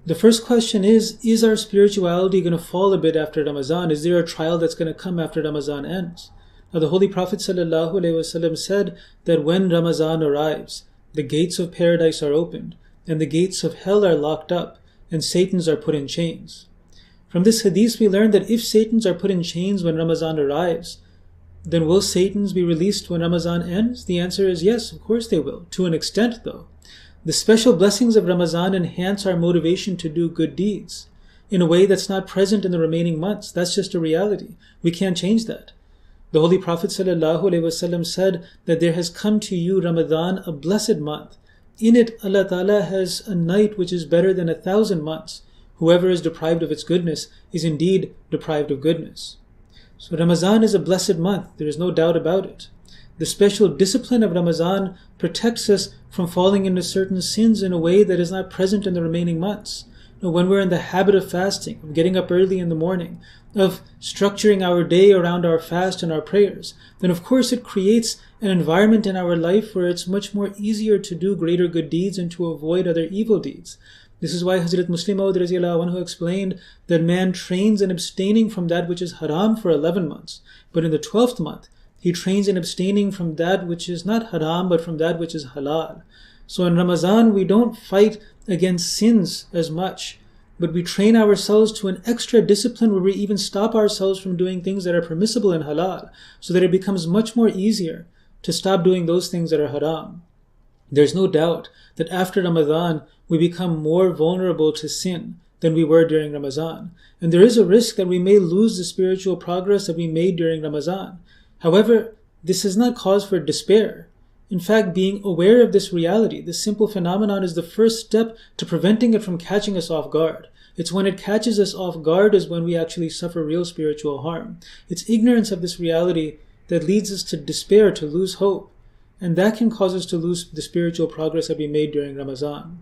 The first question is our spirituality going to fall a bit after Ramadan? Is there a trial that's going to come after Ramadan ends? Now, the Holy Prophet ﷺ said that when Ramadan arrives, the gates of paradise are opened, and the gates of hell are locked up, and Satans are put in chains. From this hadith, we learn that if Satans are put in chains when Ramadan arrives, then will Satans be released when Ramadan ends? The answer is yes, of course they will, to an extent though. The special blessings of Ramadan enhance our motivation to do good deeds in a way that's not present in the remaining months. That's just a reality. We can't change that. The Holy Prophet ﷺ said that there has come to you Ramadan, a blessed month. In it, Allah Ta'ala has a night which is better than 1,000 months. Whoever is deprived of its goodness is indeed deprived of goodness. So Ramadan is a blessed month. There is no doubt about it. The special discipline of Ramadan protects us from falling into certain sins in a way that is not present in the remaining months. When we're in the habit of fasting, of getting up early in the morning, of structuring our day around our fast and our prayers, then of course it creates an environment in our life where it's much more easier to do greater good deeds and to avoid other evil deeds. This is why Hazrat Muslim Maud radhiyallahu anhu explained that man trains in abstaining from that which is haram for 11 months, but in the 12th month, he trains in abstaining from that which is not haram, but from that which is halal. So in Ramadan, we don't fight against sins as much, but we train ourselves to an extra discipline where we even stop ourselves from doing things that are permissible in halal, so that it becomes much more easier to stop doing those things that are haram. There's no doubt that after Ramadan, we become more vulnerable to sin than we were during Ramadan. And there is a risk that we may lose the spiritual progress that we made during Ramadan. However, this is not cause for despair. In fact, being aware of this reality, this simple phenomenon, is the first step to preventing it from catching us off guard. It's when it catches us off guard is when we actually suffer real spiritual harm. It's ignorance of this reality that leads us to despair, to lose hope. And that can cause us to lose the spiritual progress that we made during Ramadan.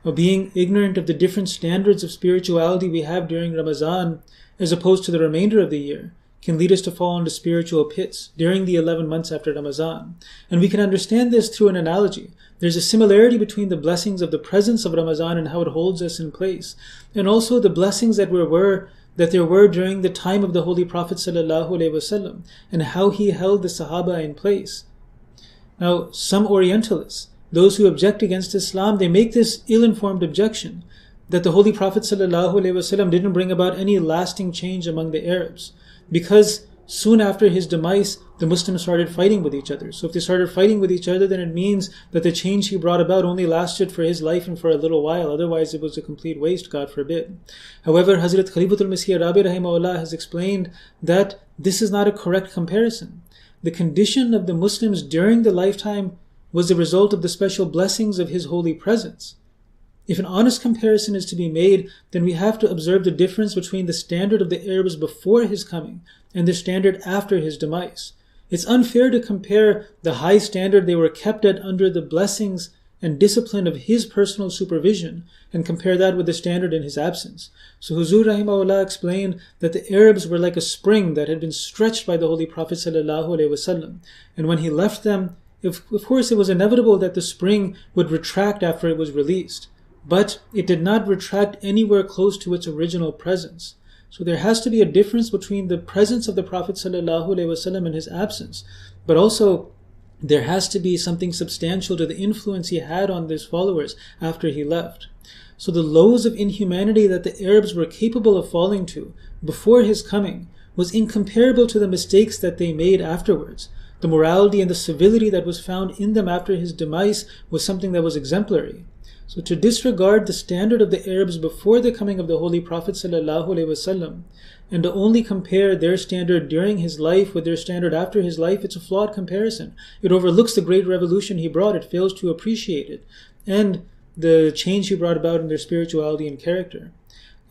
Now, being ignorant of the different standards of spirituality we have during Ramadan, as opposed to the remainder of the year, can lead us to fall into spiritual pits during the 11 months after Ramadan. And we can understand this through an analogy. There's a similarity between the blessings of the presence of Ramadan and how it holds us in place, and also the blessings that there were during the time of the Holy Prophet ﷺ, and how he held the Sahaba in place. Now, some Orientalists, those who object against Islam, they make this ill-informed objection that the Holy Prophet ﷺ didn't bring about any lasting change among the Arabs, because soon after his demise, the Muslims started fighting with each other. So if they started fighting with each other, then it means that the change he brought about only lasted for his life and for a little while. Otherwise, it was a complete waste, God forbid. However, Hazrat Khalifatul Masih Rabi rahimahullah has explained that this is not a correct comparison. The condition of the Muslims during the lifetime was the result of the special blessings of his holy presence. If an honest comparison is to be made, then we have to observe the difference between the standard of the Arabs before his coming and the standard after his demise. It's unfair to compare the high standard they were kept at under the blessings and discipline of his personal supervision and compare that with the standard in his absence. So Huzur Rahimahullah explained that the Arabs were like a spring that had been stretched by the Holy Prophet ﷺ. And when he left them, of course it was inevitable that the spring would retract after it was released. But it did not retract anywhere close to its original presence. So there has to be a difference between the presence of the Prophet ﷺ and his absence. But also, there has to be something substantial to the influence he had on his followers after he left. So the lows of inhumanity that the Arabs were capable of falling to before his coming was incomparable to the mistakes that they made afterwards. The morality and the civility that was found in them after his demise was something that was exemplary. So to disregard the standard of the Arabs before the coming of the Holy Prophet ﷺ and to only compare their standard during his life with their standard after his life, it's a flawed comparison. It overlooks the great revolution he brought. It fails to appreciate it and the change he brought about in their spirituality and character.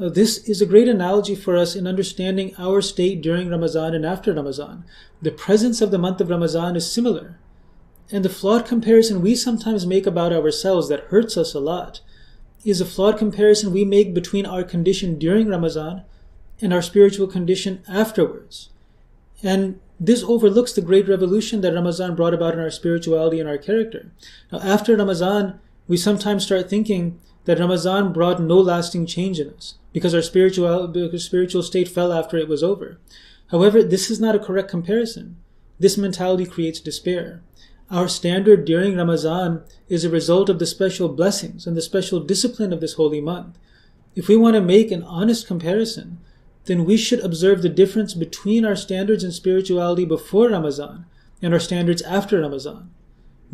Now, this is a great analogy for us in understanding our state during Ramadan and after Ramadan. The presence of the month of Ramadan is similar. And the flawed comparison we sometimes make about ourselves that hurts us a lot is a flawed comparison we make between our condition during Ramadan and our spiritual condition afterwards. And this overlooks the great revolution that Ramadan brought about in our spirituality and our character. Now, after Ramadan, we sometimes start thinking that Ramadan brought no lasting change in us because our spiritual state fell after it was over. However, this is not a correct comparison. This mentality creates despair. Our standard during Ramadan is a result of the special blessings and the special discipline of this holy month. If we want to make an honest comparison, then we should observe the difference between our standards in spirituality before Ramadan and our standards after Ramadan.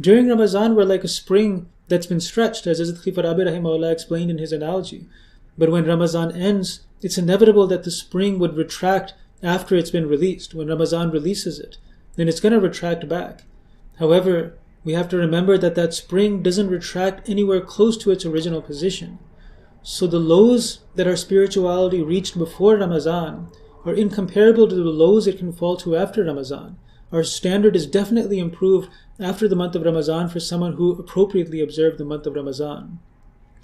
During Ramadan, we're like a spring that's been stretched, as Hazrat Khalifa Rabi Rahimahullah explained in his analogy. But when Ramadan ends, it's inevitable that the spring would retract after it's been released. When Ramadan releases it, then it's going to retract back. However, we have to remember that that spring doesn't retract anywhere close to its original position. So the lows that our spirituality reached before Ramadan are incomparable to the lows it can fall to after Ramadan. Our standard is definitely improved after the month of Ramadan for someone who appropriately observed the month of Ramadan.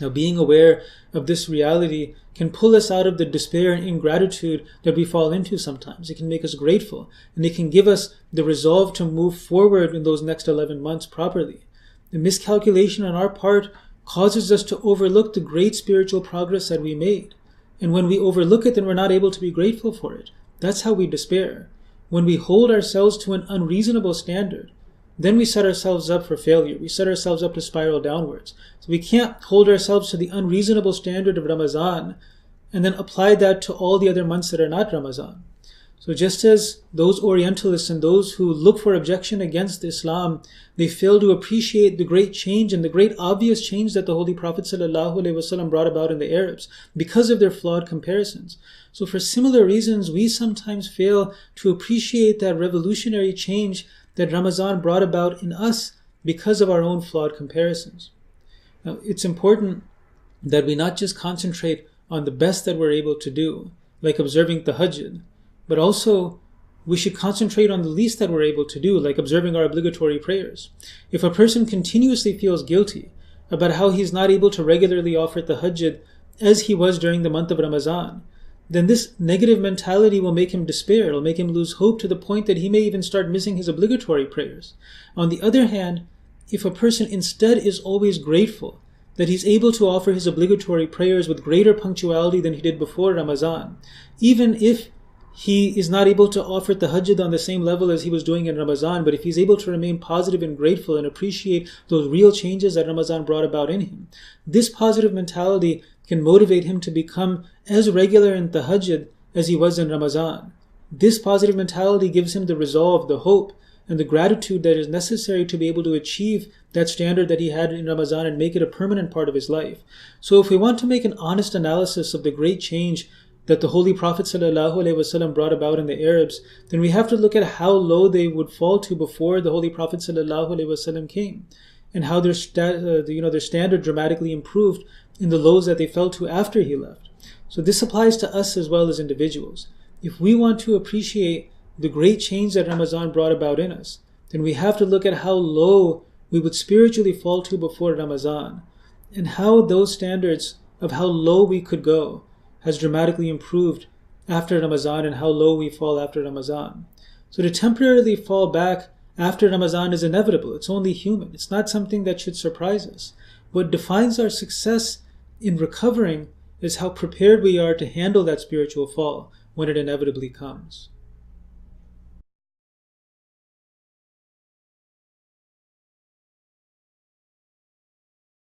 Now, being aware of this reality can pull us out of the despair and ingratitude that we fall into sometimes. It can make us grateful, and it can give us the resolve to move forward in those next 11 months properly. The miscalculation on our part causes us to overlook the great spiritual progress that we made. And when we overlook it, then we're not able to be grateful for it. That's how we despair. When we hold ourselves to an unreasonable standard, then we set ourselves up for failure. We set ourselves up to spiral downwards. So we can't hold ourselves to the unreasonable standard of Ramadan and then apply that to all the other months that are not Ramadan. So just as those Orientalists and those who look for objection against Islam, they fail to appreciate the great change and the great obvious change that the Holy Prophet ﷺ brought about in the Arabs because of their flawed comparisons. So for similar reasons, we sometimes fail to appreciate that revolutionary change that Ramadan brought about in us because of our own flawed comparisons. Now, it's important that we not just concentrate on the best that we're able to do, like observing Tahajjud, but also we should concentrate on the least that we're able to do, like observing our obligatory prayers. If a person continuously feels guilty about how he's not able to regularly offer Tahajjud as he was during the month of Ramadan, then this negative mentality will make him despair. It'll make him lose hope to the point that he may even start missing his obligatory prayers. On the other hand, if a person instead is always grateful that he's able to offer his obligatory prayers with greater punctuality than he did before Ramadan, even if he is not able to offer Tahajjud on the same level as he was doing in Ramadan, but if he's able to remain positive and grateful and appreciate those real changes that Ramadan brought about in him, this positive mentality can motivate him to become as regular in Tahajjud as he was in Ramadan. This positive mentality gives him the resolve, the hope, and the gratitude that is necessary to be able to achieve that standard that he had in Ramadan and make it a permanent part of his life. So if we want to make an honest analysis of the great change that the Holy Prophet ﷺ brought about in the Arabs, then we have to look at how low they would fall to before the Holy Prophet ﷺ came, and how their standard dramatically improved in the lows that they fell to after he left. So this applies to us as well as individuals. If we want to appreciate the great change that Ramadan brought about in us, then we have to look at how low we would spiritually fall to before Ramadan, and how those standards of how low we could go has dramatically improved after Ramadan, and how low we fall after Ramadan. So to temporarily fall back after Ramadan is inevitable. It's only human. It's not something that should surprise us. What defines our success in recovering is how prepared we are to handle that spiritual fall when it inevitably comes.